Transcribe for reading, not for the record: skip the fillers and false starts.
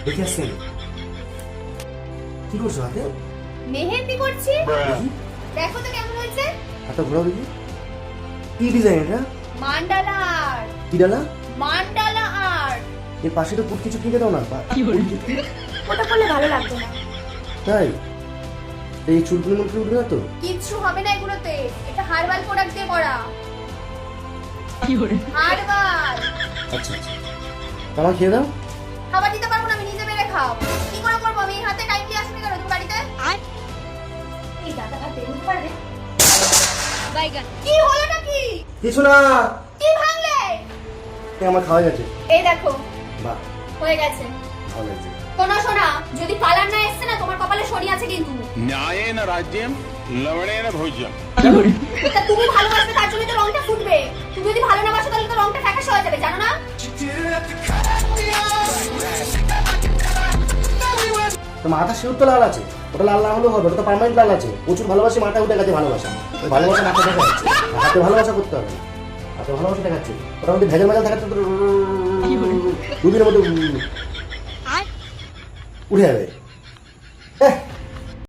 দেখে আসছেন কি করছো হাতে? মেহেন্দি করছি। দেখো তো কেমন হয়েছে। হাতটা ঘোরাও দেখি। কি ডিজাইন এটা? মান্ডালা আর্ট। কি ডালা? মান্ডালা আর্ট। এর পাশে তো পুট কিছু কিনে দাও না। ওটা করলে ভালো লাগবে না। তাই এই চুলগুলো মুলগুলো উঠবে না তো? কিচ্ছু হবে না এগুলোতে। এটা হার্বাল প্রোডাক্ট দিয়ে করা। হার্বাল। আচ্ছা আচ্ছা আমার খেয়ে দাও। খাবার দিতে পারবো না, আমি নিজে বেড়ে খাও। কি করে করবো আমি? হাতে কাইন্ডলি আসবে কেন তুমি বাড়িতে? এই দাদাটা বেরোতে পারবে? কি হলোটা কি? কিছু না। কি ভাঙলে? আমার খাওয়া গেছে। এই দেখো বাহ হয়ে গেছে। ভালো লাগছে। শোনো সোনা, যদি কালার না এসছে না তোমার কপালে শনি আছে কিন্তু। न्यायेन राज्यम लवणेन भोज्यम। তা তুমি ভালোবাসবে তার জন্য তো রংটা ফুটবে। তুমি যদি ভালো না বাসো তাহলে তো রংটা ফ্যাকাশে হয়ে যাবে, জানো না? তো মাথা শিউর তো লাল আছে, ওটা লাল না হলেও হবে, ওটা তো পার্মানেন্ট লাল আছে। প্রচুর ভালোবাসি, মাথা উঠে গেছে ভালোবাসা। ওই ভালোবাসা মাথা দেখা যাচ্ছে, হাতে ভালোবাসা করতে হবে না। হাতে ভালোবাসা দেখাচ্ছে, ওটার মধ্যে ভেজাল মেজাল দেখাচ্ছে তো দুদিনের মধ্যে উঠে যাবে।